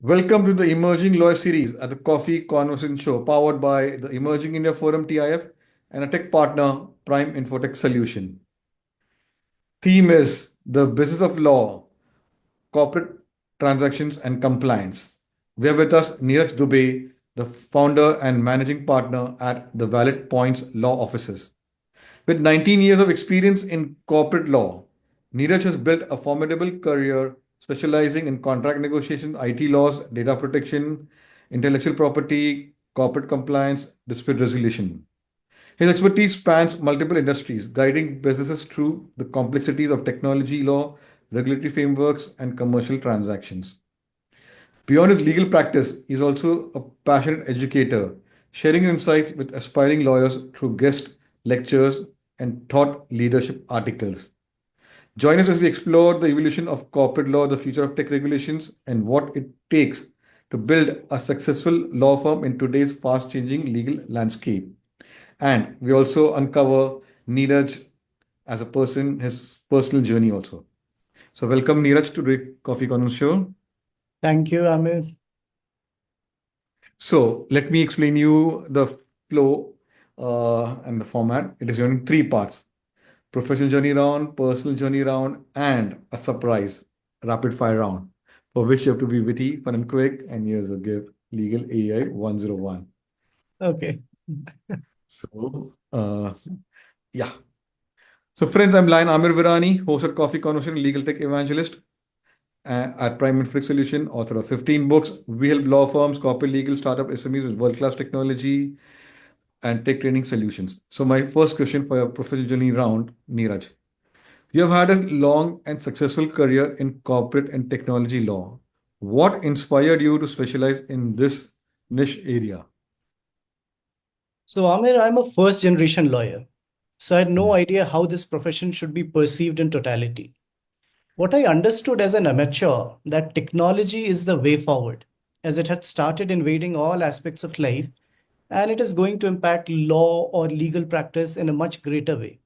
Welcome to the Emerging Lawyer series at the Coffee Conversation Show, powered by the Emerging India Forum TIF and a tech partner, Prime Infotech Solution. Theme is the business of law, corporate transactions, and compliance. We have with us Neeraj Dubey, the founder and managing partner at the Valid Points Law Offices. With 19 years of experience in corporate law, Neeraj has built a formidable career specializing in contract negotiations, IT laws, data protection, intellectual property, corporate compliance, dispute resolution. His expertise spans multiple industries, guiding businesses through the complexities of technology law, regulatory frameworks, and commercial transactions. Beyond his legal practice, he is also a passionate educator, sharing insights with aspiring lawyers through guest lectures and thought leadership articles. Join us as we explore the evolution of corporate law, the future of tech regulations, and what it takes to build a successful law firm in today's fast changing legal landscape. And we also uncover Neeraj as a person, his personal journey also. So, welcome Neeraj to the Coffee Corner Show. Thank you, Amirr. So, let me explain you the flow and the format. It is in three parts: professional journey round, personal journey round, and a surprise rapid fire round, for which you have to be witty, fun, and quick. And here's a give legal AI 101. Okay. So, yeah. So, friends, I'm Lion Amirr Virani, host at Coffee Conversation, legal tech evangelist at Prime Infotech Solution, author of 15 books. We help law firms, corporate legal, startup SMEs with world-class technology and tech training solutions. So, my first question for your professional journey round, Neeraj. You have had a long and successful career in corporate and technology law. What inspired you to specialize in this niche area? So, Amirr, I'm a first generation lawyer. So, I had no Hmm. idea how this profession should be perceived in totality. What I understood as an amateur that technology is the way forward, as it had started invading all aspects of life, and it is going to impact law or legal practice in a much greater way.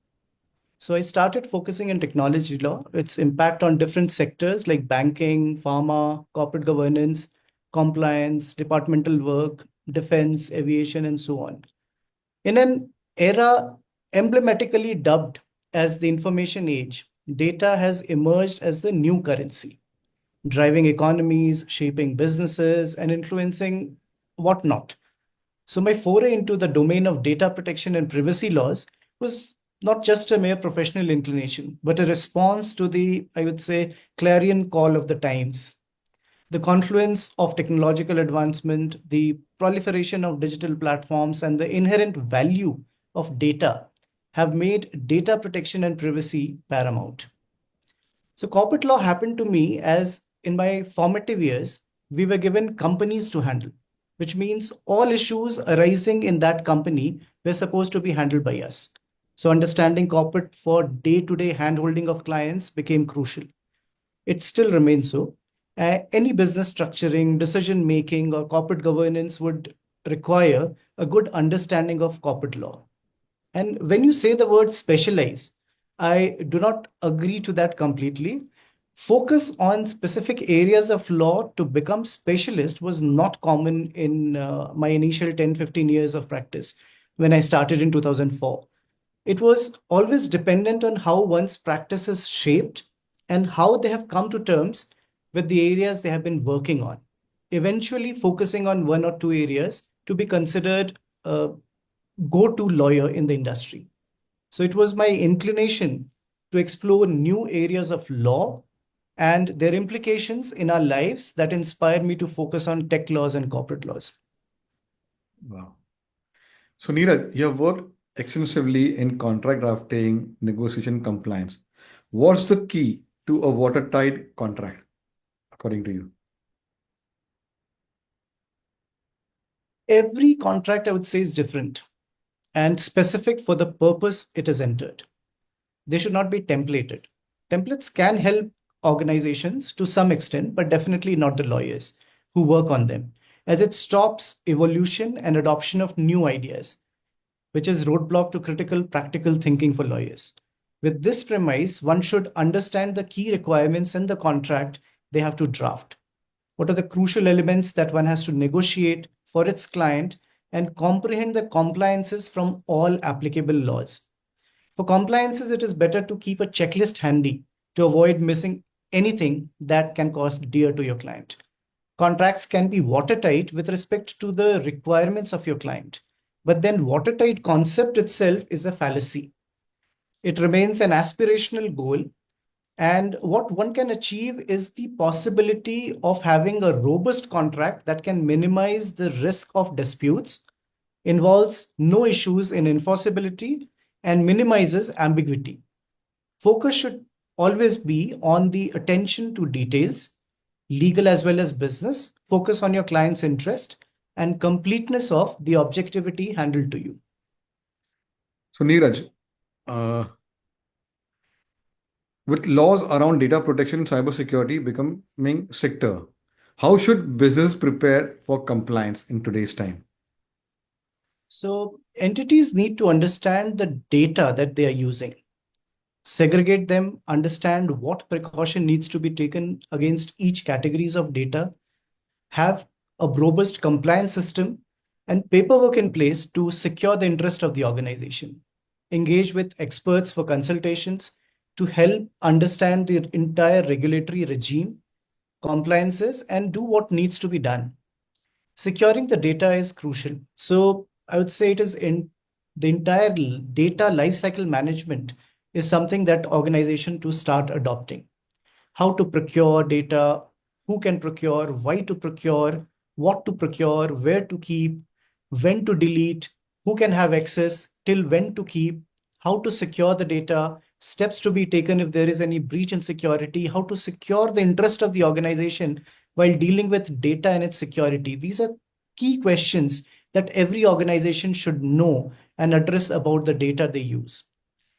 So I started focusing on technology law, its impact on different sectors like banking, pharma, corporate governance, compliance, departmental work, defense, aviation, and so on. In an era emblematically dubbed as the information age, data has emerged as the new currency, driving economies, shaping businesses, and influencing whatnot. So my foray into the domain of data protection and privacy laws was not just a mere professional inclination, but a response to the, I would say, clarion call of the times. The confluence of technological advancement, the proliferation of digital platforms, and the inherent value of data have made data protection and privacy paramount. So corporate law happened to me as in my formative years, we were given companies to handle, which means all issues arising in that company were supposed to be handled by us. So understanding corporate for day-to-day handholding of clients became crucial. It still remains so. Any business structuring, decision making, or corporate governance would require a good understanding of corporate law. And when you say the word specialize, I do not agree to that completely. Focus on specific areas of law to become specialist was not common in my initial 10, 15 years of practice when I started in 2004. It was always dependent on how one's practice is shaped and how they have come to terms with the areas they have been working on, eventually focusing on one or two areas to be considered a go-to lawyer in the industry. So it was my inclination to explore new areas of law and their implications in our lives that inspired me to focus on tech laws and corporate laws. Wow. So, Neeraj, you have worked extensively in contract drafting, negotiation, compliance. What's the key to a watertight contract, according to you? Every contract, I would say, is different and specific for the purpose it is entered. They should not be templated. Templates can help organizations to some extent, but definitely not the lawyers who work on them, as it stops evolution and adoption of new ideas, which is roadblock to critical practical thinking for lawyers. With this premise, one should understand the key requirements in the contract they have to draft. What are the crucial elements that one has to negotiate for its client, and comprehend the compliances from all applicable laws. For compliances, it is better to keep a checklist handy to avoid missing anything that can cost dear to your client. Contracts can be watertight with respect to the requirements of your client, but then watertight concept itself is a fallacy. It remains an aspirational goal, and what one can achieve is the possibility of having a robust contract that can minimize the risk of disputes, involves no issues in enforceability, and minimizes ambiguity. Focus should always be on the attention to details, legal as well as business, focus on your client's interest, and completeness of the objectivity handled to you. So, Neeraj, with laws around data protection and cybersecurity becoming stricter, how should business prepare for compliance in today's time? So, entities need to understand the data that they are using, segregate them, understand what precaution needs to be taken against each categories of data, have a robust compliance system and paperwork in place to secure the interest of the organization. Engage with experts for consultations to help understand the entire regulatory regime, compliances, and do what needs to be done. Securing the data is crucial. So I would say it is in the entire data lifecycle management is something that organization to start adopting. How to procure data, who can procure, why to procure, what to procure, where to keep, when to delete, who can have access, till when to keep, how to secure the data, steps to be taken if there is any breach in security, how to secure the interest of the organization while dealing with data and its security. These are key questions that every organization should know and address about the data they use.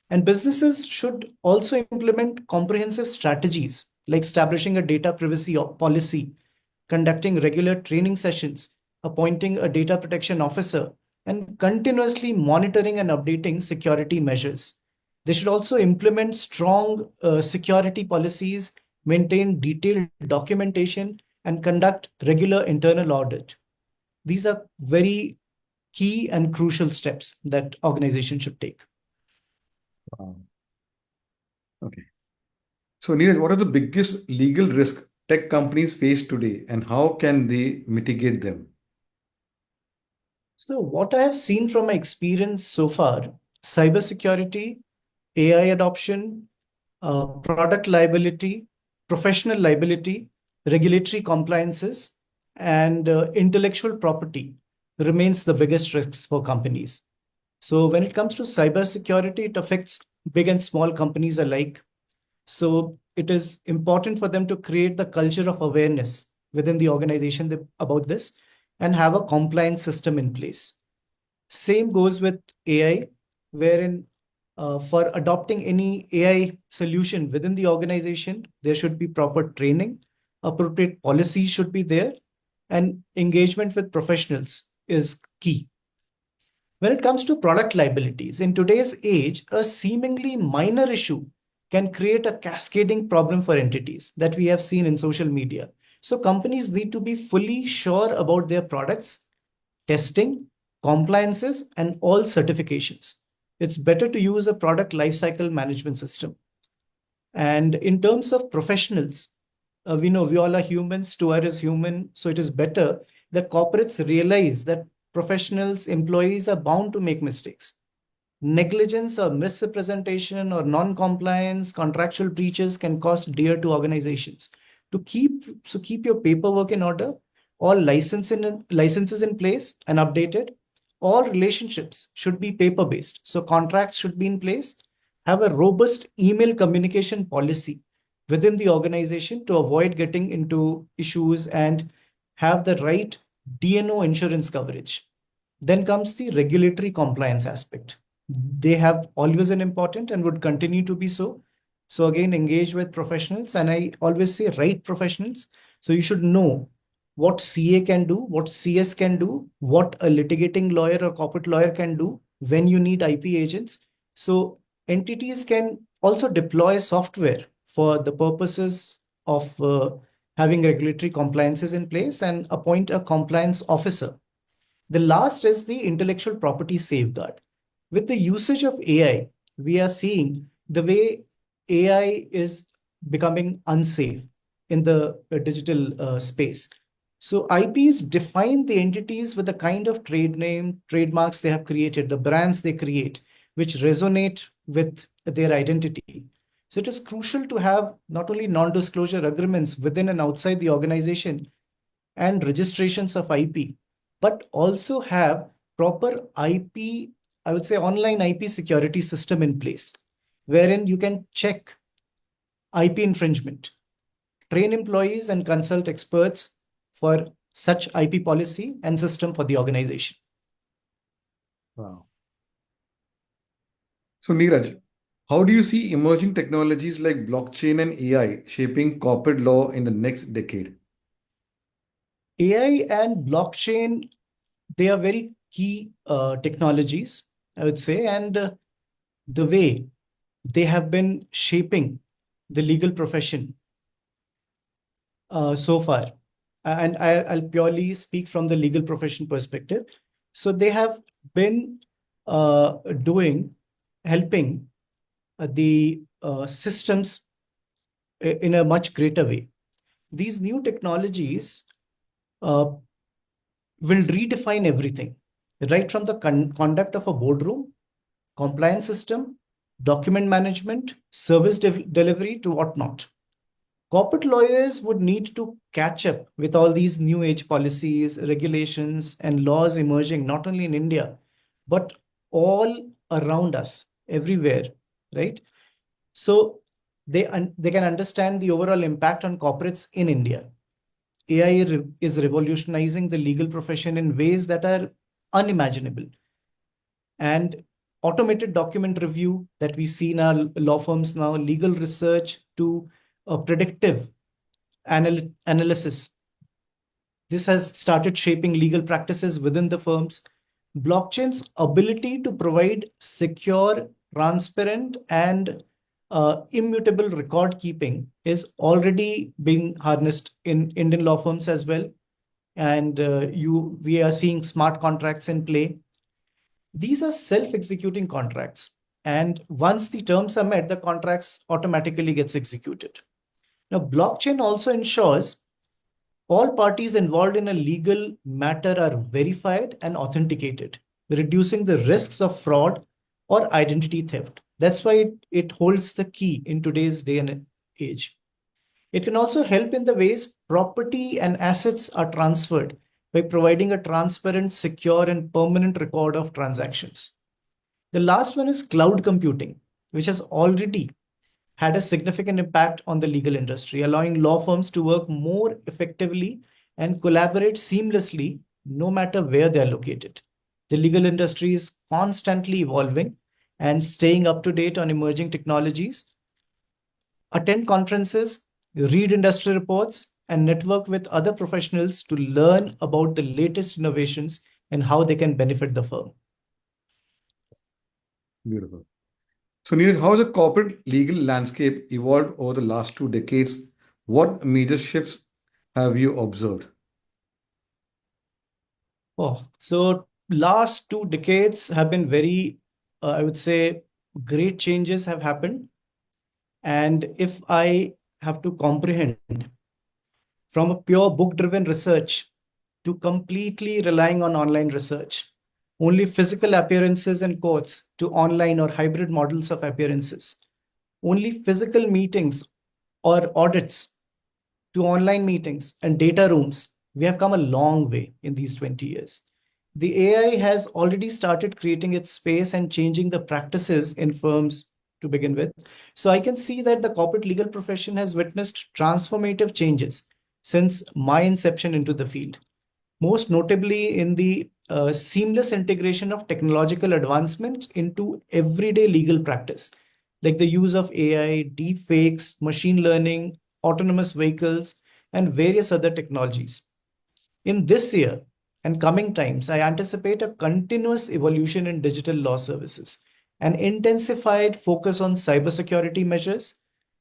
And businesses should also implement comprehensive strategies like establishing a data privacy policy, conducting regular training sessions, appointing a data protection officer, and continuously monitoring and updating security measures. They should also implement strong security policies, maintain detailed documentation, and conduct regular internal audit. These are very key and crucial steps that organizations should take. Wow. Okay. So, Neeraj, what are the biggest legal risks tech companies face today and how can they mitigate them? So, what I have seen from my experience so far, cybersecurity, AI adoption, product liability, professional liability, regulatory compliances, and intellectual property remains the biggest risks for companies. So, when it comes to cybersecurity, it affects big and small companies alike. So, it is important for them to create the culture of awareness within the organization about this and have a compliance system in place. Same goes with AI, wherein for adopting any AI solution within the organization, there should be proper training, appropriate policies should be there, and engagement with professionals is key. When it comes to product liabilities, in today's age, a seemingly minor issue can create a cascading problem for entities that we have seen in social media. So companies need to be fully sure about their products, testing, compliances, and all certifications. It's better to use a product lifecycle management system. And in terms of professionals, we know we all are humans, to err is human. So it is better that corporates realize that professionals, employees are bound to make mistakes. Negligence or misrepresentation or non-compliance, contractual breaches can cost dear to organizations. Keep your paperwork in order, all licenses in place and updated. All relationships should be paper-based. So contracts should be in place. Have a robust email communication policy within the organization to avoid getting into issues, and have the right D&O insurance coverage. Then comes the regulatory compliance aspect. They have always an important and would continue to be so. So again, engage with professionals, and I always say right professionals. So you should know what CA can do, what CS can do, what a litigating lawyer or corporate lawyer can do when you need IP agents. So entities can also deploy software for the purposes of having regulatory compliances in place, and appoint a compliance officer. The last is the intellectual property safeguard. With the usage of AI, we are seeing the way AI is becoming unsafe in the digital space. So IPs define the entities with the kind of trade name, trademarks they have created, the brands they create, which resonate with their identity. So it is crucial to have not only non-disclosure agreements within and outside the organization and registrations of IP, but also have proper IP, I would say online IP security system in place, wherein you can check IP infringement, train employees and consult experts for such IP policy and system for the organization. Wow. So, Neeraj, how do you see emerging technologies like blockchain and AI shaping corporate law in the next decade? AI and blockchain, they are very key technologies, I would say, and the way they have been shaping the legal profession so far. And I'll purely speak from the legal profession perspective. So they have been helping the systems in a much greater way. These new technologies uh, will redefine everything, right from the conduct of a boardroom, compliance system, document management, service delivery to whatnot. Corporate lawyers would need to catch up with all these new age policies, regulations, and laws emerging not only in India, but all around us, everywhere, right? So they can understand the overall impact on corporates in India. AI is revolutionizing the legal profession in ways that are unimaginable. And automated document review that we see in our law firms now, legal research to predictive analysis. This has started shaping legal practices within the firms. Blockchain's ability to provide secure, transparent, and immutable record keeping is already being harnessed in Indian law firms as well. And we are seeing smart contracts in play. These are self-executing contracts. And once the terms are met, the contracts automatically gets executed. Now, blockchain also ensures all parties involved in a legal matter are verified and authenticated, reducing the risks of fraud or identity theft. That's why it holds the key in today's day and age. It can also help in the ways property and assets are transferred by providing a transparent, secure, and permanent record of transactions. The last one is cloud computing, which has already had a significant impact on the legal industry, allowing law firms to work more effectively and collaborate seamlessly no matter where they're located. The legal industry is constantly evolving and staying up to date on emerging technologies. Attend conferences, read industry reports, and network with other professionals to learn about the latest innovations and how they can benefit the firm. Beautiful. So, Neeraj, how has the corporate legal landscape evolved over the last 2 decades? What major shifts have you observed? Oh, so last 2 decades have been very, I would say, great changes have happened. And if I have to comprehend from a pure book-driven research to completely relying on online research, only physical appearances in courts to online or hybrid models of appearances, only physical meetings or audits to online meetings and data rooms, we have come a long way in these 20 years. The AI has already started creating its space and changing the practices in firms to begin with. So I can see that the corporate legal profession has witnessed transformative changes since my inception into the field, most notably in the seamless integration of technological advancements into everyday legal practice, like the use of AI, deep fakes, machine learning, autonomous vehicles, and various other technologies. In this year and coming times, I anticipate a continuous evolution in digital law services, an intensified focus on cybersecurity measures,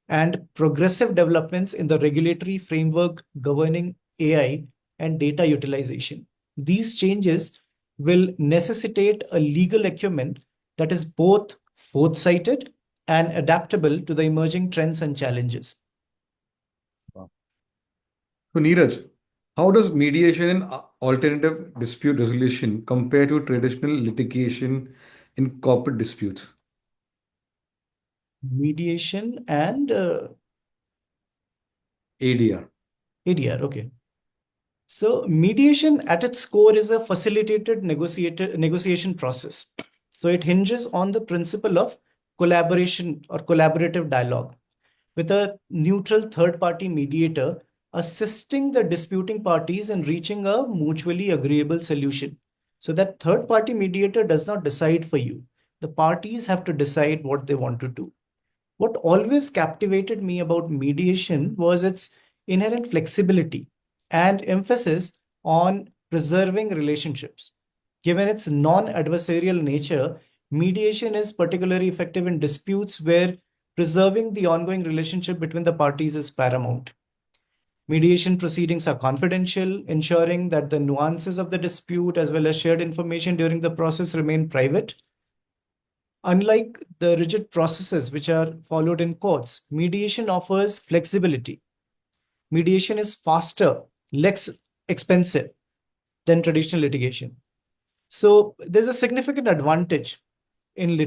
and progressive developments in the regulatory framework governing AI and data utilization. These changes will necessitate a legal acumen that is both foresighted and adaptable to the emerging trends and challenges. Wow. So, Neeraj, how does mediation and alternative dispute resolution compare to traditional litigation in corporate disputes? Mediation and ADR. ADR. Okay. So mediation at its core is a facilitated negotiation process. So it hinges on the principle of collaboration or collaborative dialogue, with a neutral third-party mediator assisting the disputing parties in reaching a mutually agreeable solution. So that third-party mediator does not decide for you. The parties have to decide what they want to do. What always captivated me about mediation was its inherent flexibility and emphasis on preserving relationships. Given its non-adversarial nature, mediation is particularly effective in disputes where preserving the ongoing relationship between the parties is paramount. Mediation proceedings are confidential, ensuring that the nuances of the dispute as well as shared information during the process remain private. Unlike the rigid processes which are followed in courts, mediation offers flexibility. Mediation is faster, less expensive than traditional litigation. So there's a significant advantage in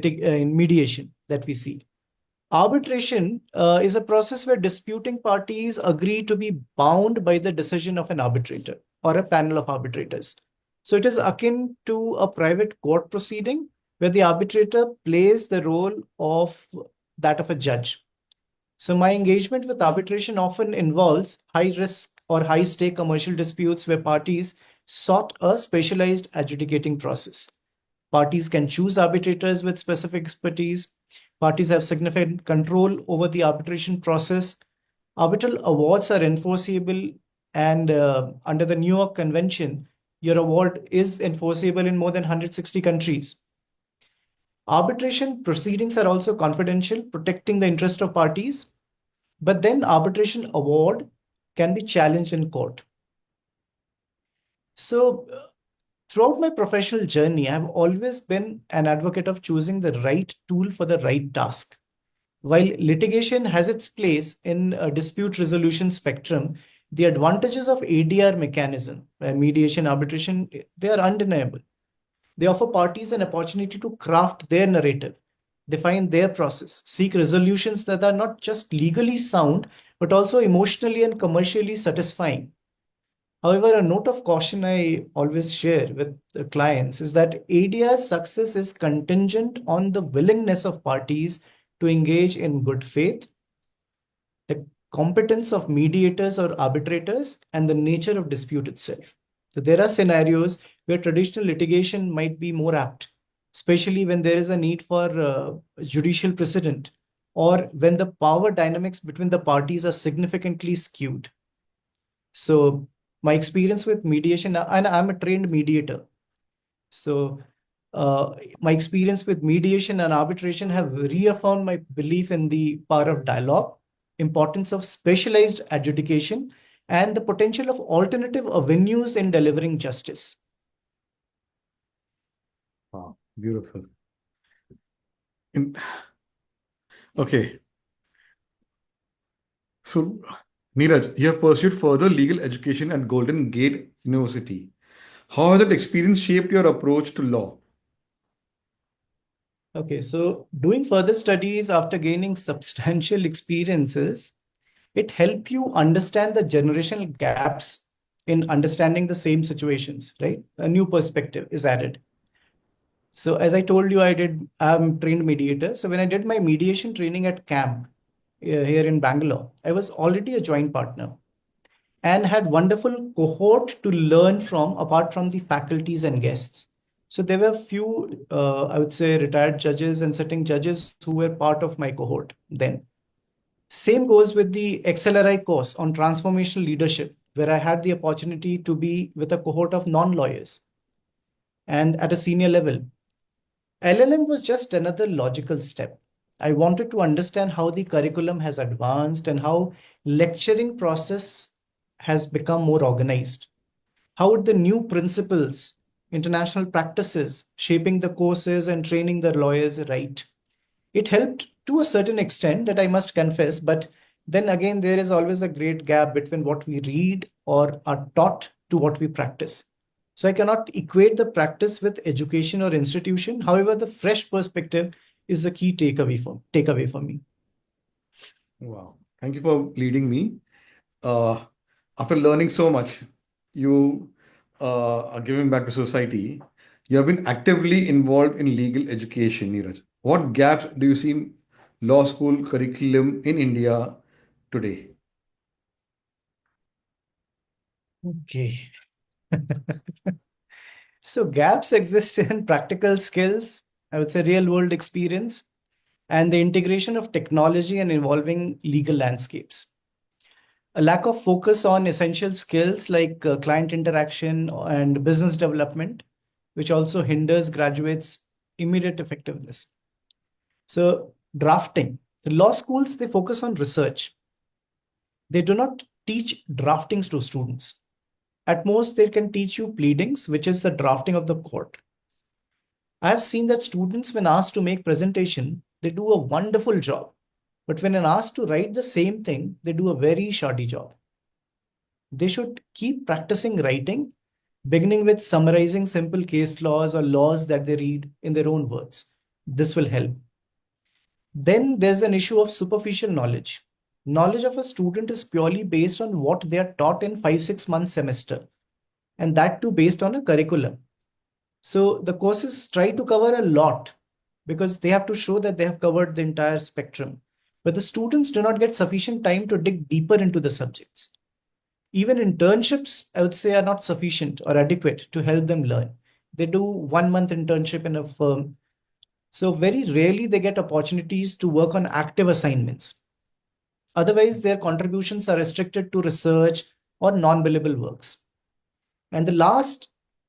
mediation that we see. Arbitration is a process where disputing parties agree to be bound by the decision of an arbitrator or a panel of arbitrators. So it is akin to a private court proceeding where the arbitrator plays the role of that of a judge. So my engagement with arbitration often involves high risk or high stake commercial disputes where parties sought a specialized adjudicating process. Parties can choose arbitrators with specific expertise. Parties have significant control over the arbitration process. Arbitral awards are enforceable, and under the New York Convention, your award is enforceable in more than 160 countries. Arbitration proceedings are also confidential, protecting the interest of parties, but then arbitration award can be challenged in court. So, throughout my professional journey, I've always been an advocate of choosing the right tool for the right task. While litigation has its place in a dispute resolution spectrum, the advantages of ADR mechanism, mediation, arbitration, they are undeniable. They offer parties an opportunity to craft their narrative, define their process, seek resolutions that are not just legally sound, but also emotionally and commercially satisfying. However, a note of caution I always share with the clients is that ADR success is contingent on the willingness of parties to engage in good faith, the competence of mediators or arbitrators, and the nature of dispute itself. So there are scenarios where traditional litigation might be more apt, especially when there is a need for judicial precedent or when the power dynamics between the parties are significantly skewed. So my experience with mediation, and I'm a trained mediator. So my experience with mediation and arbitration have reaffirmed my belief in the power of dialogue, importance of specialized adjudication, and the potential of alternative avenues in delivering justice. Wow, beautiful. In- okay, so Neeraj, you have pursued further legal education at Golden Gate University. How has that experience shaped your approach to law? Okay, so doing further studies after gaining substantial experiences, it helps you understand the generational gaps in understanding the same situations, right? A new perspective is added. So as I told you, I'm trained mediator. So when I did my mediation training at camp here in Bangalore, I was already a joint partner and had wonderful cohort to learn from apart from the faculties and guests. So there were few, I would say, retired judges and sitting judges who were part of my cohort then. Same goes with the XLRI course on transformational leadership, where I had the opportunity to be with a cohort of non-lawyers and at a senior level. LLM was just another logical step. I wanted to understand how the curriculum has advanced and how lecturing process has become more organized. How would the new principles, international practices, shaping the courses and training the lawyers right? It helped to a certain extent, that I must confess, but then again, there is always a great gap between what we read or are taught to what we practice. So I cannot equate the practice with education or institution. However, the fresh perspective is the key takeaway for me. Wow. Thank you for leading me. Uh, After learning so much, you are giving back to society. You have been actively involved in legal education, Neeraj. What gaps do you see in law school curriculum in India today? Okay. So gaps exist in practical skills, I would say real world experience, and the integration of technology and evolving legal landscapes. A lack of focus on essential skills like client interaction and business development, which also hinders graduates' immediate effectiveness. So, drafting. The law schools, they focus on research. They do not teach draftings to students. At most, they can teach you pleadings, which is the drafting of the court. I have seen that students, when asked to make presentation, they do a wonderful job. But when asked to write the same thing, they do a very shoddy job. They should keep practicing writing, beginning with summarizing simple case laws or laws that they read in their own words. This will help. Then there's an issue of superficial knowledge. Knowledge of a student is purely based on what they are taught in 5 6 months semester, and that too based on a curriculum. So the courses try to cover a lot because they have to show that they have covered the entire spectrum. But the students do not get sufficient time to dig deeper into the subjects. Even internships, I would say, are not sufficient or adequate to help them learn. They do 1 month internship in a firm. So very rarely they get opportunities to work on active assignments. Otherwise, their contributions are restricted to research or non-billable works. And the last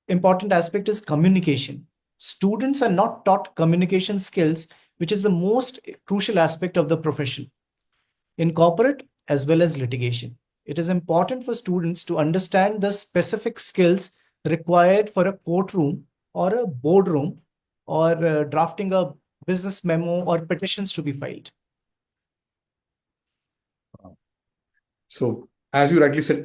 important aspect is communication. Students are not taught communication skills, which is the most crucial aspect of the profession in corporate as well as litigation. It is important for students to understand the specific skills required for a courtroom or a boardroom or drafting a business memo or petitions to be filed. So, as you rightly said,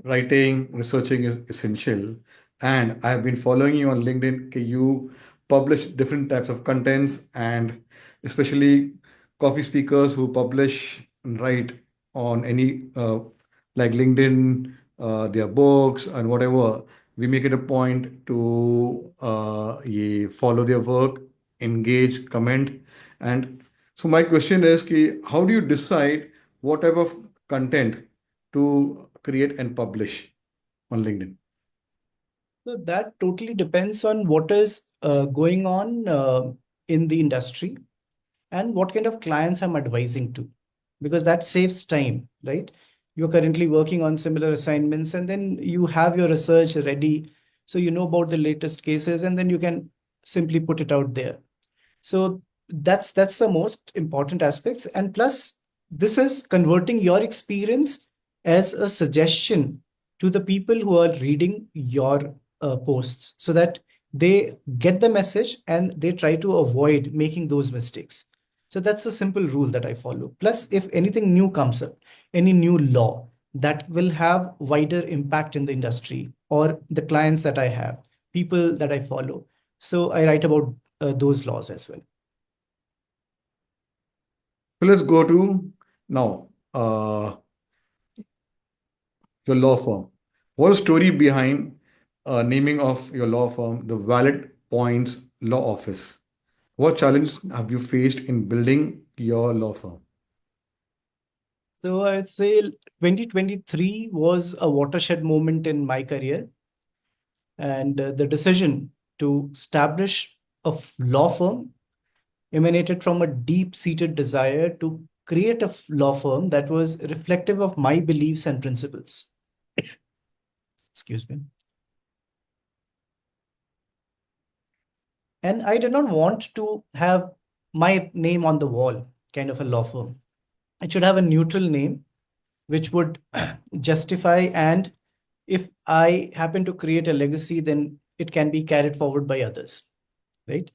writing, researching is essential. And I have been following you on LinkedIn. You publish different types of contents, and especially coffee speakers who publish and write on any like LinkedIn, their books and whatever. We make it a point to follow their work, engage, comment. And so my question is, how do you decide what type of content to create and publish on LinkedIn? So that totally depends on what is going on in the industry and what kind of clients I'm advising to, because that saves time, right? You're currently working on similar assignments and then you have your research ready. So you know about the latest cases and then you can simply put it out there. So that's the most important aspects. And plus, this is converting your experience as a suggestion to the people who are reading your posts so that they get the message and they try to avoid making those mistakes. So that's a simple rule that I follow. Plus, if anything new comes up, any new law that will have wider impact in the industry or the clients that I have, people that I follow. So I write about those laws as well. So let's go to now your law firm. What's the story behind naming of your law firm the Valid Points Law Office? What challenges have you faced in building your law firm? So I'd say 2023 was a watershed moment in my career, and the decision to establish a law firm emanated from a deep-seated desire to create a law firm that was reflective of my beliefs and principles. Excuse me. And I did not want to have my name on the wall kind of a law firm. It should have a neutral name which would justify, and if I happen to create a legacy, then it can be carried forward by others, right?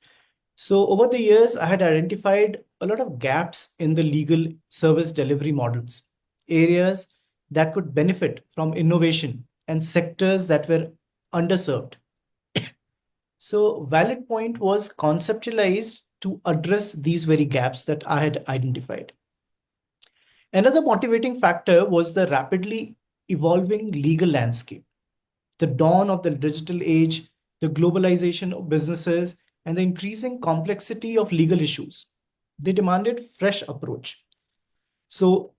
So over the years, I had identified a lot of gaps in the legal service delivery models, areas that could benefit from innovation and sectors that were underserved. So Valid Point was conceptualized to address these very gaps that I had identified. Another motivating factor was the rapidly evolving legal landscape, the dawn of the digital age, the globalization of businesses, and the increasing complexity of legal issues. They demanded fresh approach. So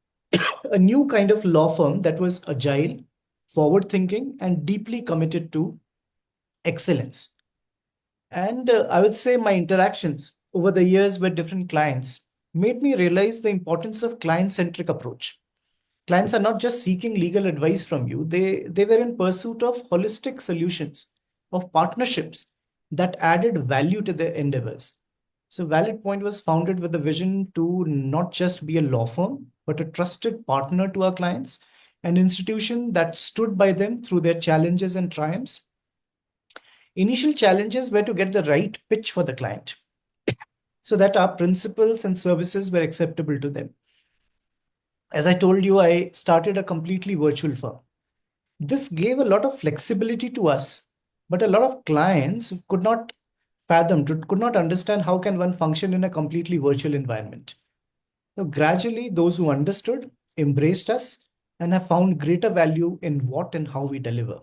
a new kind of law firm that was agile, forward thinking, and deeply committed to excellence. And I would say my interactions over the years with different clients made me realize the importance of client-centric approach. Clients are not just seeking legal advice from you, they were in pursuit of holistic solutions, of partnerships that added value to their endeavors. So Valid Point was founded with a vision to not just be a law firm, but a trusted partner to our clients, an institution that stood by them through their challenges and triumphs. Initial challenges were to get the right pitch for the client so that our principles and services were acceptable to them. As I told you, I started a completely virtual firm. This gave a lot of flexibility to us, but a lot of clients could not fathom, could not understand how can one function in a completely virtual environment. So gradually, those who understood embraced us and have found greater value in what and how we deliver.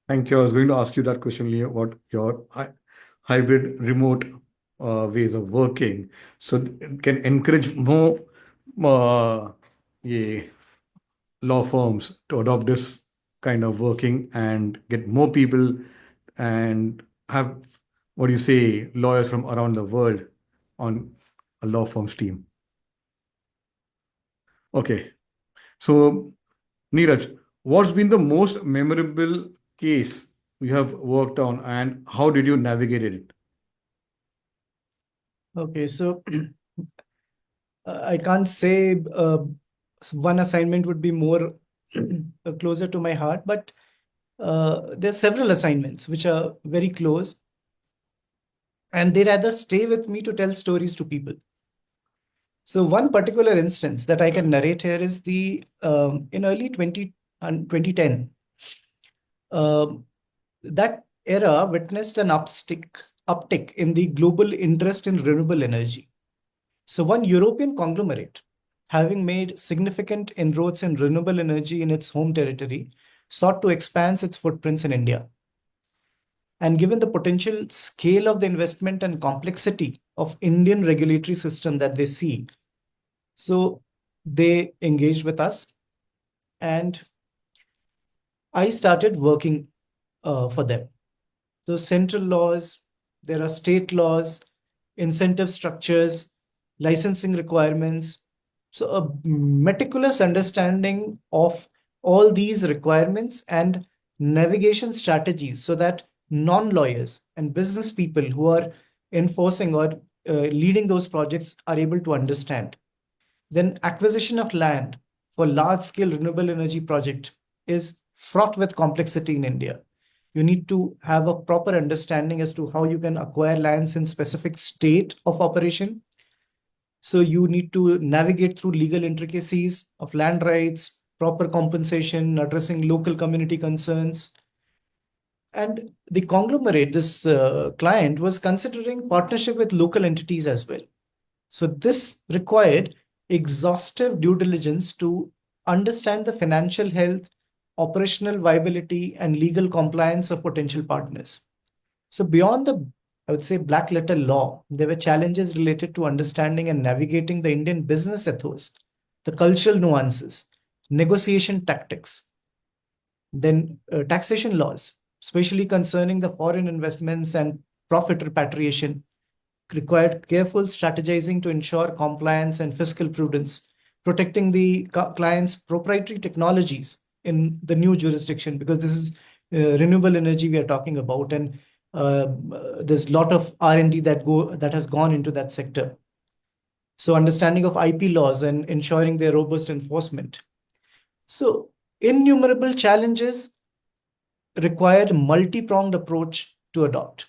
Thank you. I was going to ask you that question, Leo, what your hybrid remote ways of working. So it can encourage more yeah, law firms to adopt this kind of working and get more people and have, what do you say, lawyers from around the world on a law firm's team. Okay. So, Neeraj, what's been the most memorable case you have worked on and how did you navigate it? Okay, so I can't say one assignment would be more closer to my heart, but there are several assignments which are very close, and they rather stay with me to tell stories to people. So one particular instance that I can narrate here is the in early 2010. That era witnessed an uptick in the global interest in renewable energy. So one European conglomerate, having made significant inroads in renewable energy in its home territory, sought to expand its footprints in India. And given the potential scale of the investment and complexity of Indian regulatory system that they see, so they engaged with us, and I started working for them. Those central laws, there are state laws, incentive structures, licensing requirements. So a meticulous understanding of all these requirements and navigation strategies so that non-lawyers and business people who are enforcing or leading those projects are able to understand. Then acquisition of land for large-scale renewable energy project is fraught with complexity in India. You need to have a proper understanding as to how you can acquire lands in specific state of operation. So you need to navigate through legal intricacies of land rights, proper compensation, addressing local community concerns. And the conglomerate, this client, was considering partnership with local entities as well. So this required exhaustive due diligence to understand the financial health, operational viability, and legal compliance of potential partners. So beyond the, I would say, black letter law, there were challenges related to understanding and navigating the Indian business ethos, the cultural nuances, negotiation tactics, then taxation laws, especially concerning the foreign investments and profit repatriation, required careful strategizing to ensure compliance and fiscal prudence, protecting the client's proprietary technologies in the new jurisdiction, because this is renewable energy we are talking about. And there's a lot of R&D that has gone into that sector. So understanding of IP laws and ensuring their robust enforcement. So innumerable challenges required multi-pronged approach to adopt.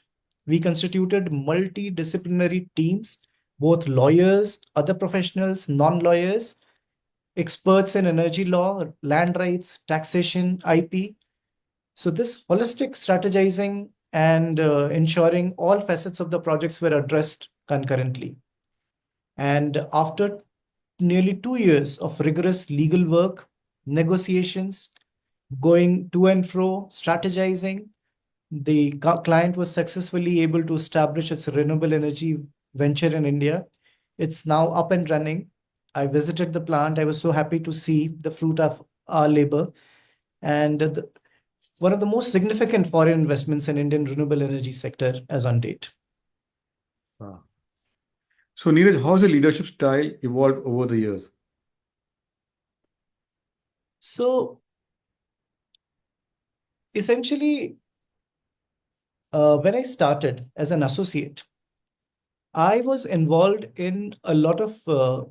We constituted multidisciplinary teams, both lawyers, other professionals, non-lawyers, experts in energy law, land rights, taxation, IP. So this holistic strategizing and ensuring all facets of the projects were addressed concurrently. And after nearly 2 years of rigorous legal work, negotiations, going to and fro, strategizing, the client was successfully able to establish its renewable energy venture in India. It's now up and running. I visited the plant. I was so happy to see the fruit of our labor. And one of the most significant foreign investments in Indian renewable energy sector as on date. Wow. So, Neeraj, how has the leadership style evolved over the years? So essentially, when I started as an associate, I was involved in a lot of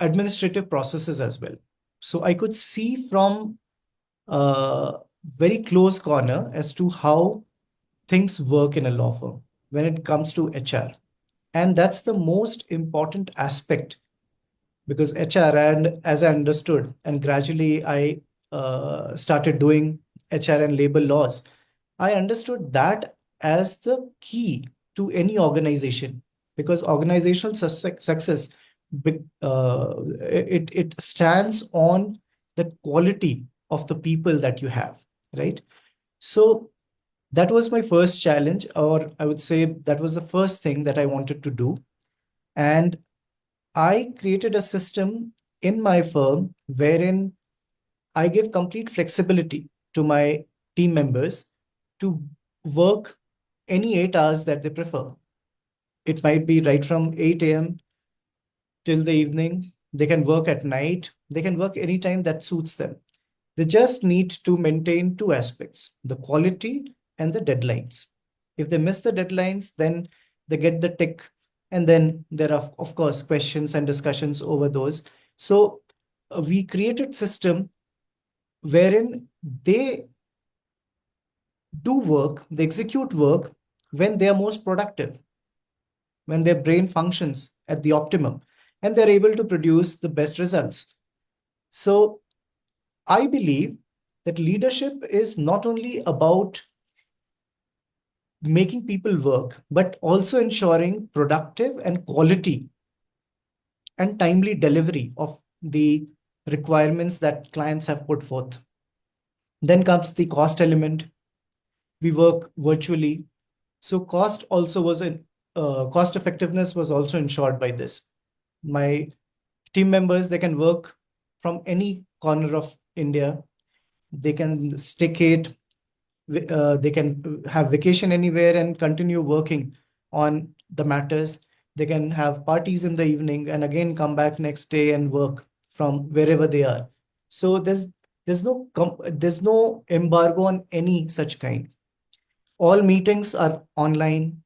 administrative processes as well. So I could see from a very close corner as to how things work in a law firm when it comes to HR. And that's the most important aspect because HR, and as I understood, and gradually I started doing HR and labor laws, I understood that as the key to any organization because organizational success it stands on the quality of the people that you have, right? So that was my first challenge, or I would say that was the first thing that I wanted to do. And I created a system in my firm wherein I give complete flexibility to my team members to work any 8 hours that they prefer. It might be right from 8 a.m. till the evening. They can work at night. They can work anytime that suits them. They just need to maintain two aspects, the quality and the deadlines. If they miss the deadlines, then they get the tick. And then there are, of course, questions and discussions over those. So we created system wherein they do work, they execute work when they are most productive, when their brain functions at the optimum, and they're able to produce the best results. So I believe that leadership is not only about making people work, but also ensuring productive and quality and timely delivery of the requirements that clients have put forth. Then comes the cost element. We work virtually. So cost also was cost effectiveness was also ensured by this. My team members, they can work from any corner of India. They can staycate, they can have vacation anywhere and continue working on the matters. They can have parties in the evening and again come back next day and work from wherever they are. So there's no embargo on any such kind. All meetings are online.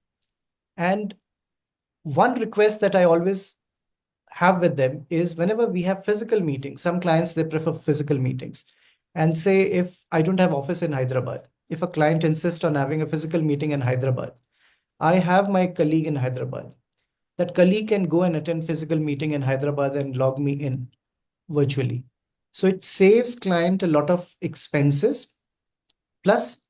And one request that I always have with them is whenever we have physical meetings, some clients, they prefer physical meetings. And say if I don't have office in Hyderabad, if a client insists on having a physical meeting in Hyderabad, I have my colleague in Hyderabad. That colleague can go and attend physical meeting in Hyderabad and log me in virtually. So it saves client a lot of expenses. Plus,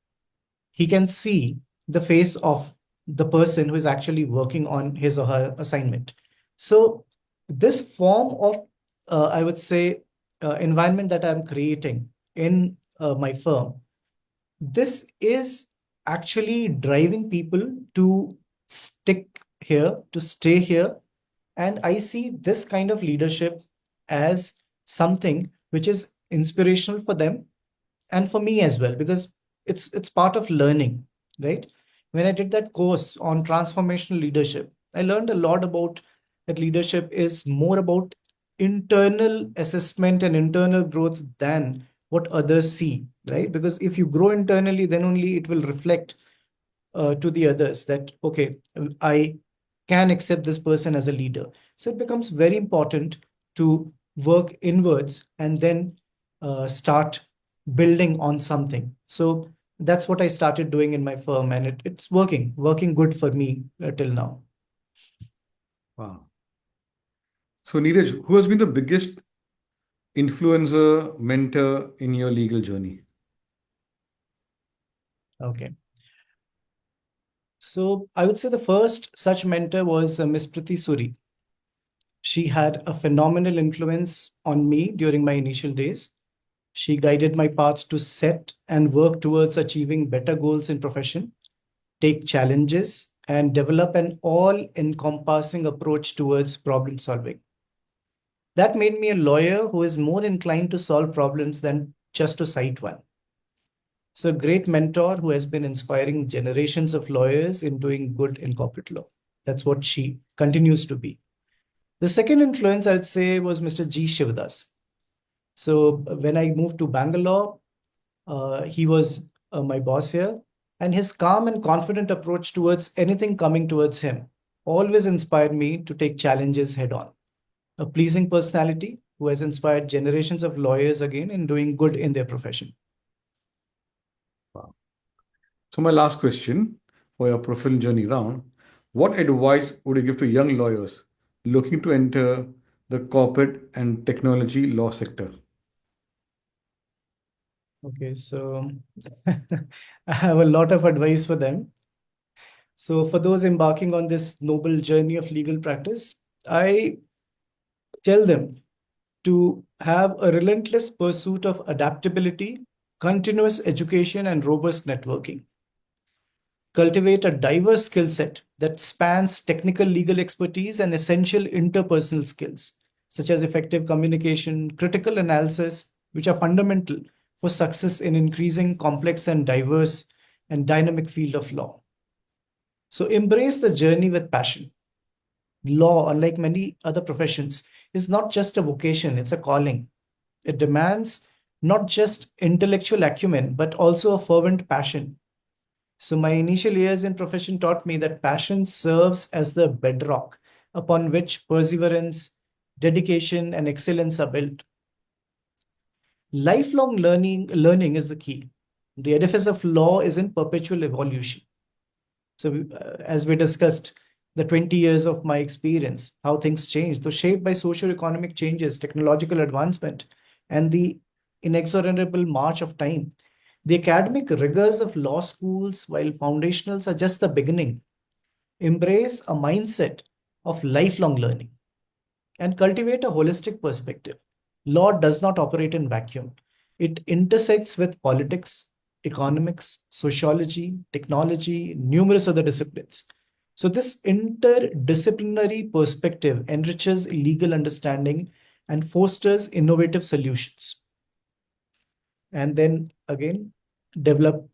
he can see the face of the person who is actually working on his or her assignment. So this form of, I would say, environment that I'm creating in my firm, this is actually driving people to stick here, to stay here. And I see this kind of leadership as something which is inspirational for them and for me as well, because it's part of learning, right? When I did that course on transformational leadership, I learned a lot about that leadership is more about internal assessment and internal growth than what others see, right? Because if you grow internally, then only it will reflect to the others that, okay, I can accept this person as a leader. So it becomes very important to work inwards and then start building on something. So that's what I started doing in my firm, and it's working good for me till now. Wow. So, Neeraj, who has been the biggest influencer, mentor in your legal journey? Okay. So I would say the first such mentor was Miss Priti Suri. She had a phenomenal influence on me during my initial days. She guided my path to set and work towards achieving better goals in profession, take challenges, and develop an all-encompassing approach towards problem solving. That made me a lawyer who is more inclined to solve problems than just to cite one. So, a great mentor who has been inspiring generations of lawyers in doing good in corporate law. That's what she continues to be. The second influence, I'd say, was Mr. G. Shivadas. So, when I moved to Bangalore, he was my boss here, and his calm and confident approach towards anything coming towards him always inspired me to take challenges head on. A pleasing personality who has inspired generations of lawyers again in doing good in their profession. Wow. So, my last question for your professional journey round: what advice would you give to young lawyers looking to enter the corporate and technology law sector? Okay, so I have a lot of advice for them. So, for those embarking on this noble journey of legal practice, I tell them to have a relentless pursuit of adaptability, continuous education, and robust networking. Cultivate a diverse skill set that spans technical legal expertise and essential interpersonal skills, such as effective communication, critical analysis, which are fundamental for success in increasing complex and diverse and dynamic field of law. So embrace the journey with passion. Law, unlike many other professions, is not just a vocation, it's a calling. It demands not just intellectual acumen, but also a fervent passion. So, my initial years in profession taught me that passion serves as the bedrock upon which perseverance, dedication, and excellence are built. Lifelong learning is the key. The edifice of law is in perpetual evolution. So, as we discussed, the 20 years of my experience, how things changed, though shaped by socio-economic changes, technological advancement, and the inexorable march of time. The academic rigors of law schools, while foundationals, are just the beginning. Embrace a mindset of lifelong learning and cultivate a holistic perspective. Law does not operate in vacuum. It intersects with politics, economics, sociology, technology, numerous other disciplines. So this interdisciplinary perspective enriches legal understanding and fosters innovative solutions. And then again, develop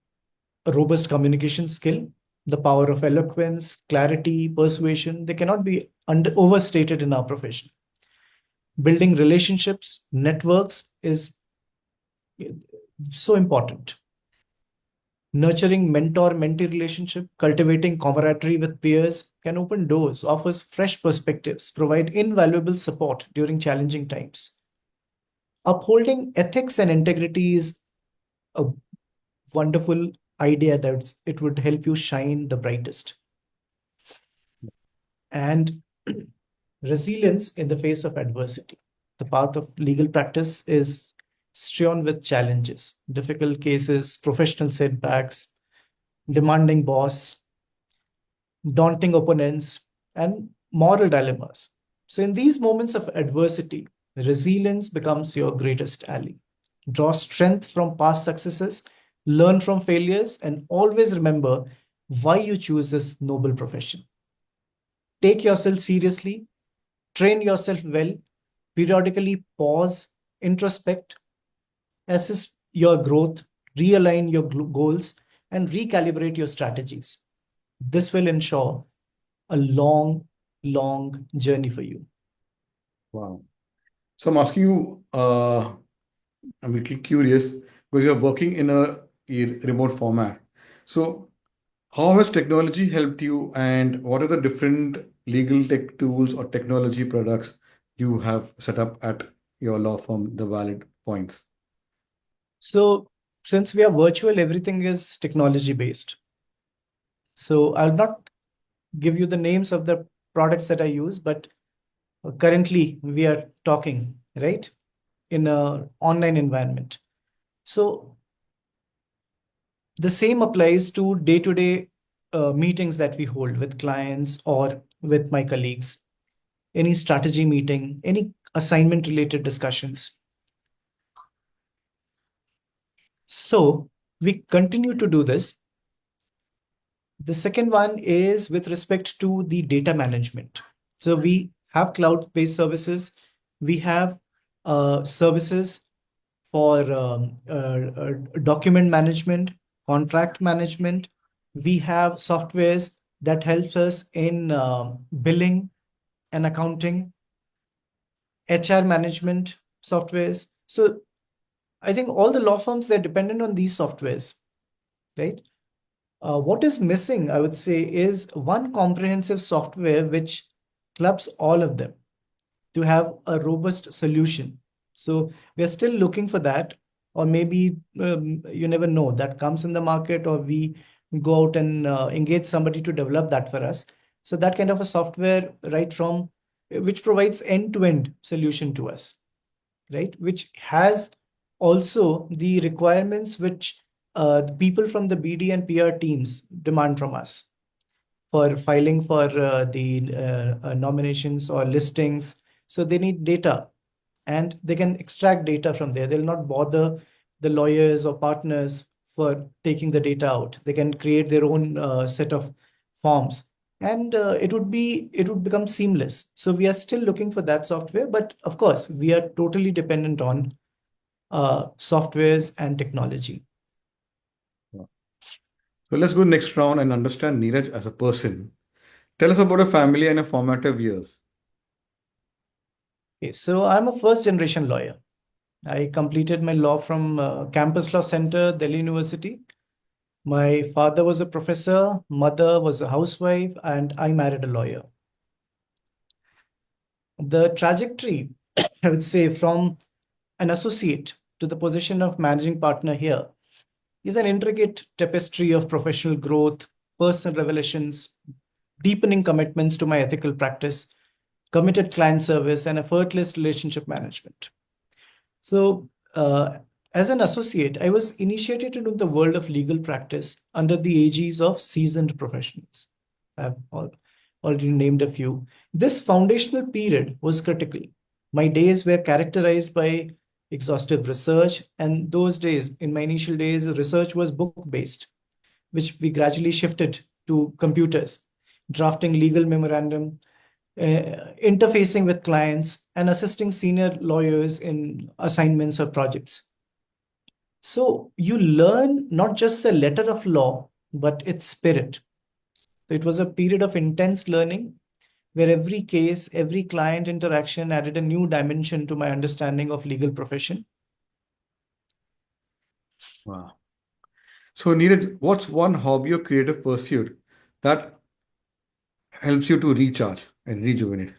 a robust communication skill, the power of eloquence, clarity, persuasion, they cannot be overstated in our profession. Building relationships, networks is so important. Nurturing mentor-mentee relationship, cultivating camaraderie with peers can open doors, offers fresh perspectives, provide invaluable support during challenging times. Upholding ethics and integrity is a wonderful idea that it would help you shine the brightest. And resilience in the face of adversity. The path of legal practice is strewn with challenges, difficult cases, professional setbacks, demanding boss, daunting opponents, and moral dilemmas. So, in these moments of adversity, resilience becomes your greatest ally. Draw strength from past successes, learn from failures, and always remember why you choose this noble profession. Take yourself seriously, train yourself well, periodically pause, introspect, assess your growth, realign your goals, and recalibrate your strategies. This will ensure a long journey for you. Wow. So, I'm asking you, I'm little curious because you're working in a remote format. So, How has technology helped you, and what are the different legal tech tools or technology products you have set up at your law firm, the Valid Points? So, since we are virtual, everything is technology based. So, I'll not give you the names of the products that I use, but currently we are talking, right, in an online environment. So, the same applies to day-to-day meetings that we hold with clients or with my colleagues, any strategy meeting, any assignment related discussions. So we continue to do this. The second one is with respect to the data management. So we have cloud-based services. We have services for document management, contract management. We have softwares that helps us in billing and accounting, HR management softwares. So I think all the law firms, they're dependent on these softwares, right? What is missing, I would say, is one comprehensive software which clubs all of them to have a robust solution. So we are still looking for that, or maybe you never know, that comes in the market, or we go out and engage somebody to develop that for us. So that kind of a software, right from which provides end-to-end solution to us, right? Which has also the requirements which the people from the BD and PR teams demand from us for filing for the nominations or listings. So they need data and they can extract data from there. They'll not bother the lawyers or partners for taking the data out. They can create their own set of forms and it would become seamless. So we are still looking for that software, but of course we are totally dependent on softwares and technology. So let's go next round and understand Neeraj as a person. Tell us about a family and a formative years. Okay, so I'm a first generation lawyer. I completed my law from Campus Law Center, Delhi University. My father was a professor, mother was a housewife, and I married a lawyer. The trajectory, I would say, from an associate to the position of managing partner here is an intricate tapestry of professional growth, personal revelations, deepening commitments to my ethical practice, committed client service, and effortless relationship management. So, as an associate, I was initiated into the world of legal practice under the aegis of seasoned professionals. I've already named a few. This foundational period was critical. My days were characterized by exhaustive research, and those days, in my initial days, research was book-based, which we gradually shifted to computers, drafting legal memorandum, interfacing with clients, and assisting senior lawyers in assignments or projects. So you learn not just the letter of law, but its spirit. It was a period of intense learning where every case, every client interaction added a new dimension to my understanding of legal profession. Wow. So, Neeraj, what's one hobby or creative pursuit that helps you to recharge and rejuvenate?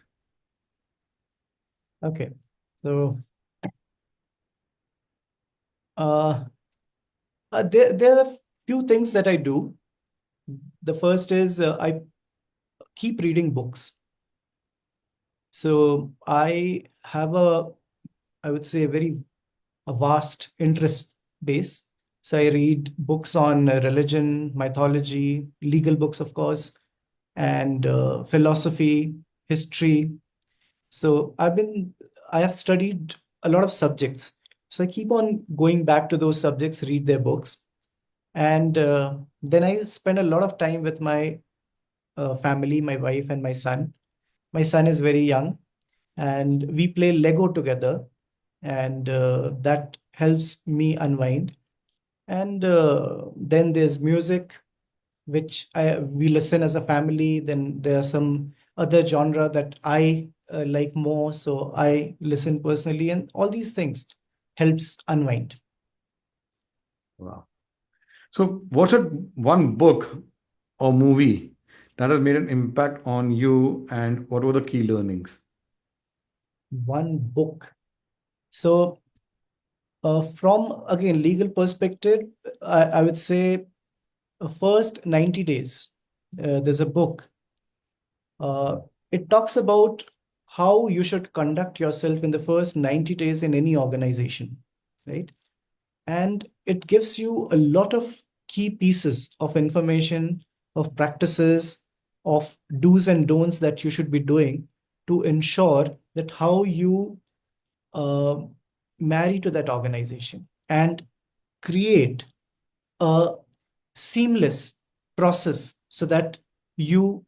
Okay, so uh, there are a few things that I do. The first is I keep reading books. So I have I would say, a vast interest base. So I read books on religion, mythology, legal books, of course, and philosophy, history. So I have studied a lot of subjects. So I keep on going back to those subjects, read their books. And then I spend a lot of time with my family, my wife, and my son. My son is very young, and we play Lego together, and that helps me unwind. And then there's music, which we listen as a family. Then there are some other genre that I like more, so I listen personally, and all these things helps unwind. Wow. So, what's one book or movie that has made an impact on you, and what were the key learnings? One book. So, from again legal perspective, I would say first 90 days. There's a book. Uh, it talks about how you should conduct yourself in the first 90 days in any organization, right? And it gives you a lot of key pieces of information, of practices, of do's and don'ts that you should be doing to ensure that how you uh, marry to that organization and create a seamless process so that you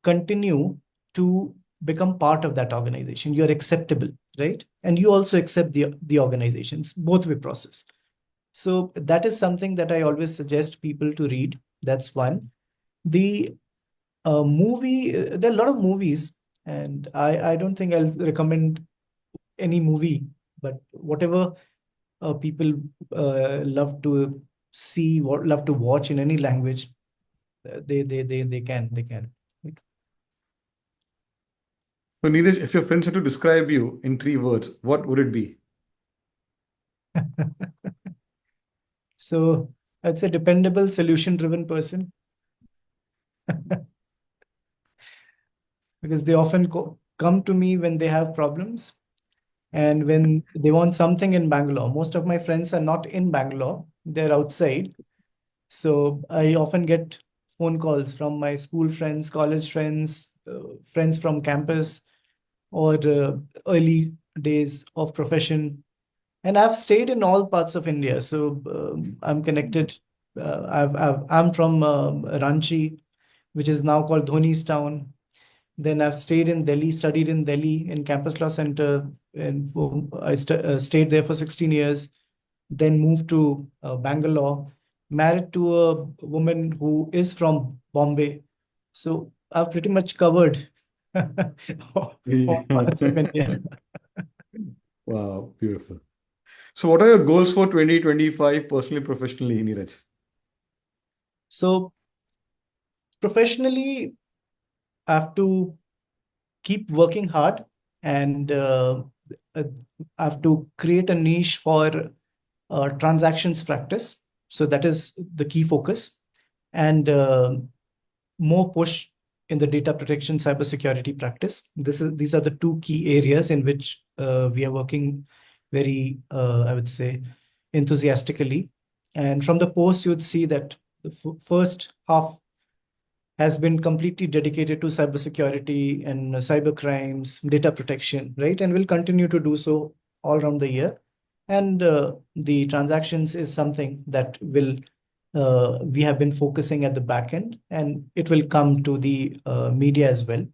continue to become part of that organization. You're acceptable, right? And you also accept the organizations, both way process. So that is something that I always suggest people to read. That's one. The movie, there are a lot of movies, and I don't think I'll recommend any movie, but whatever people love to see, what love to watch in any language, they can. So, Neeraj, if your friends had to describe you in 3 words, what would it be? So I'd say dependable, solution-driven person because they often come to me when they have problems and when they want something in Bangalore. Most of my friends are not in Bangalore; they're outside. So I often get phone calls from my school friends, college friends, friends from campus, or early days of profession. And I've stayed in all parts of India, so I'm connected. I'm from Ranchi, which is now called Dhoni's town. Then I've stayed in Delhi, studied in Delhi in Campus Law Center, and stayed there for 16 years. Then moved to Bangalore, married to a woman who is from Bombay. So I've pretty much covered all parts of India. Wow, beautiful. So, what are your goals for 2025, personally, professionally, Neeraj? So professionally, I have to keep working hard and uh, I have to create a niche for transactions practice. So that is the key focus, and more push in the data protection cybersecurity practice. These are the two key areas in which we are working very, I would say, enthusiastically. And from the post, you would see that the first half has been completely dedicated to cybersecurity and cyber crimes, data protection, right? And will continue to do so all around the year. And the transactions is something that will we have been focusing at the back end, and it will come to the media as well.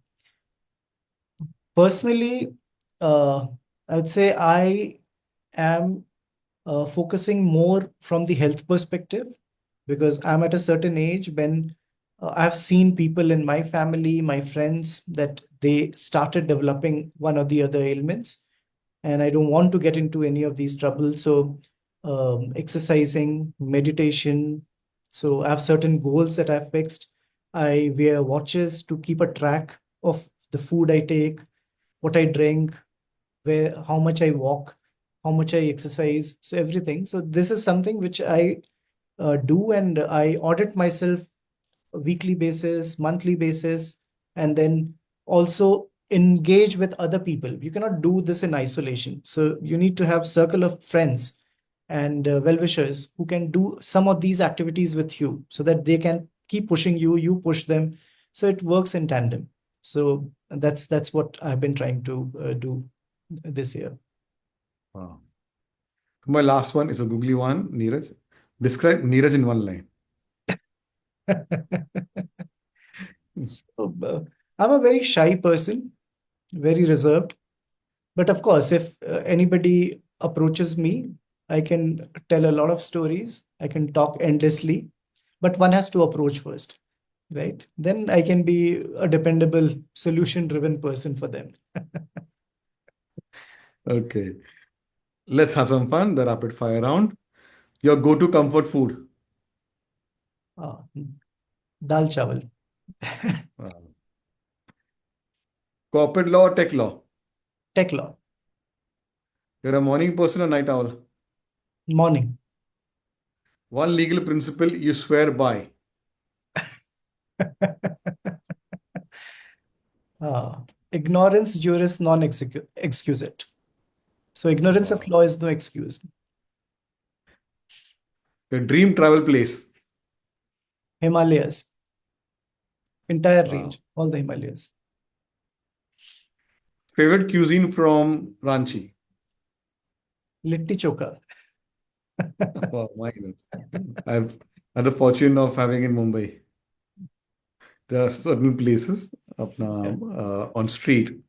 Personally, I would say I am focusing more from the health perspective because I'm at a certain age when I've seen people in my family, my friends, that they started developing one or the other ailments, and I don't want to get into any of these troubles. So, exercising, meditation. So, I have certain goals that I've fixed. I wear watches to keep a track of the food I take, what I drink, where how much I walk, how much I exercise, so everything. So this is something which I do, and I audit myself weekly basis, monthly basis, and then also engage with other people. You cannot do this in isolation. So you need to have circle of friends and well-wishers who can do some of these activities with you so that they can keep pushing you, you push them. So it works in tandem. So that's what I've been trying to do this year. Wow. My last one is a googly one, Neeraj. Describe Neeraj in one line. So, I'm a very shy person, very reserved. But of course, if anybody approaches me, I can tell a lot of stories. I can talk endlessly, but one has to approach first, right? Then I can be a dependable, solution-driven person for them. Okay. Let's have some fun, the rapid fire round. Your go to comfort food. Ah, Dal chawal. Wow. Corporate law or tech law? Tech law. You're a morning person or night owl? Morning. One legal principle you swear by. Ah, ignorance juris non excusate. So ignorance of Wow. law is no excuse. Your dream travel place. Himalayas, entire Wow. range, all the Himalayas. Favorite cuisine from Ranchi. Litti chokha. Wow, my goodness. I've had the fortune of having in Mumbai. There are certain places Yeah, on street,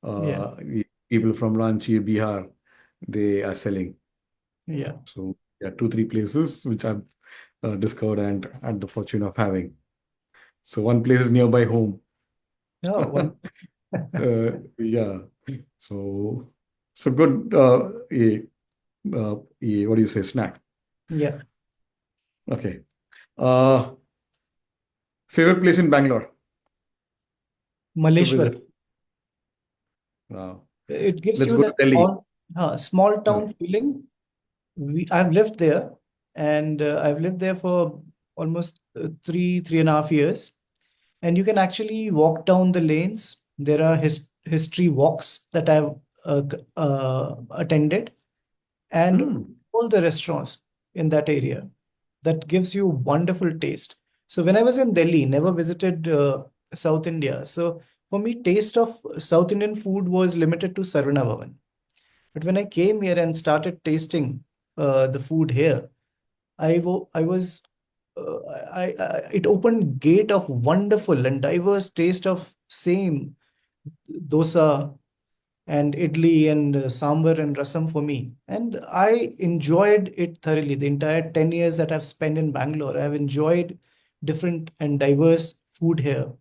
yeah, people from Ranchi, Bihar, they are selling. yeah. So yeah, two, three places which I've discovered and had the fortune of having. So one place is nearby home. Oh, one. Yeah. So so good. What do you say? Snack. Yeah, Okay. Uh, Favorite place in Bangalore to Malleshwaram. visit? Wow. It gives Let's you go to that Delhi. small Sorry. town feeling. I've lived there, and I've lived there for almost 3.5 years. And you can actually walk down the lanes. There are history walks that I've attended, and Hmm. all the restaurants in that area. That gives you wonderful taste. So when I was in Delhi, never visited South India. So for me, taste of South Indian food was limited to Sarvana Bhavan. But when I came here and started tasting the food here, I was it opened gate of wonderful and diverse taste of same dosa and idli and sambar and rasam for me. And I enjoyed it thoroughly. The entire 10 years that I've spent in Bangalore, I've enjoyed different and diverse food here.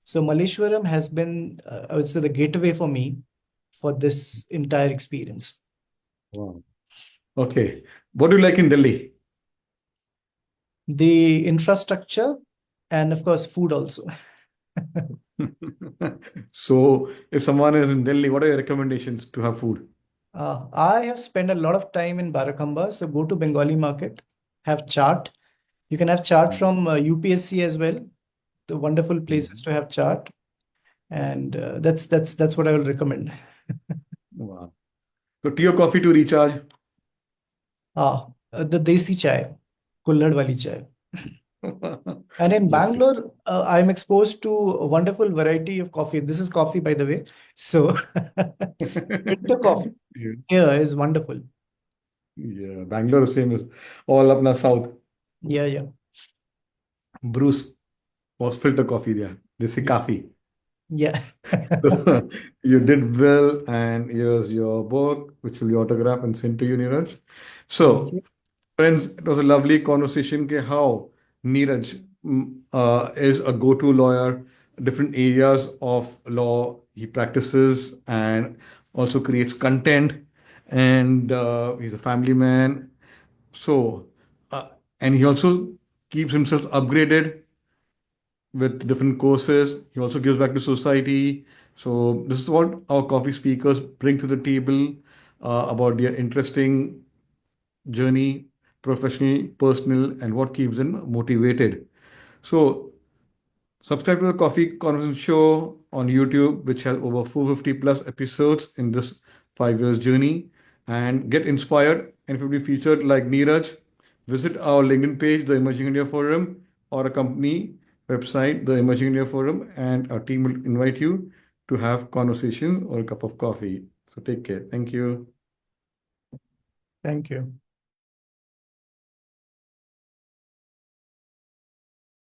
So Malleshwaram has been, I would say, the gateway for me for this entire experience. Wow. Okay. What do you like in Delhi? The infrastructure and of course food also. So, if someone is in Delhi, what are your recommendations to have food? I have spent a lot of time in Barakamba, so go to Bengali market, have chaat. You can have chaat from UPSC as well. The wonderful places Mhm. to have chaat, and that's what I will recommend. Wow. So, tea or coffee to recharge? The desi chai, kullad wali chai. And in Yes, yes. Bangalore, I'm exposed to a wonderful variety of coffee. This is coffee, by the way. So filter coffee Yeah, here is wonderful. yeah. Bangalore is famous. All up now south. Yeah, yeah, Bruce was filter coffee there. They say yeah, coffee. yeah. So you did well, and here's your book, which will be autographed and sent to you, Neeraj. Thank So, you. friends, it was a lovely conversation ke how Neeraj is a go-to lawyer, different areas of law he practices and also creates content, and he's a family man. So, uh, and he also keeps himself upgraded with different courses. He also gives back to society. So this is what our coffee speakers bring to the table about their interesting journey, professional, personal, and what keeps them motivated. So subscribe to the Coffee Conversation Show on YouTube, which has over 450 plus episodes in this 5 years journey, and get inspired. And if you will be featured like Neeraj, visit our LinkedIn page, the Emerging India Forum, or a company website, the Emerging India Forum, and our team will invite you to have conversations or a cup of coffee. So take care. Thank you. Thank you.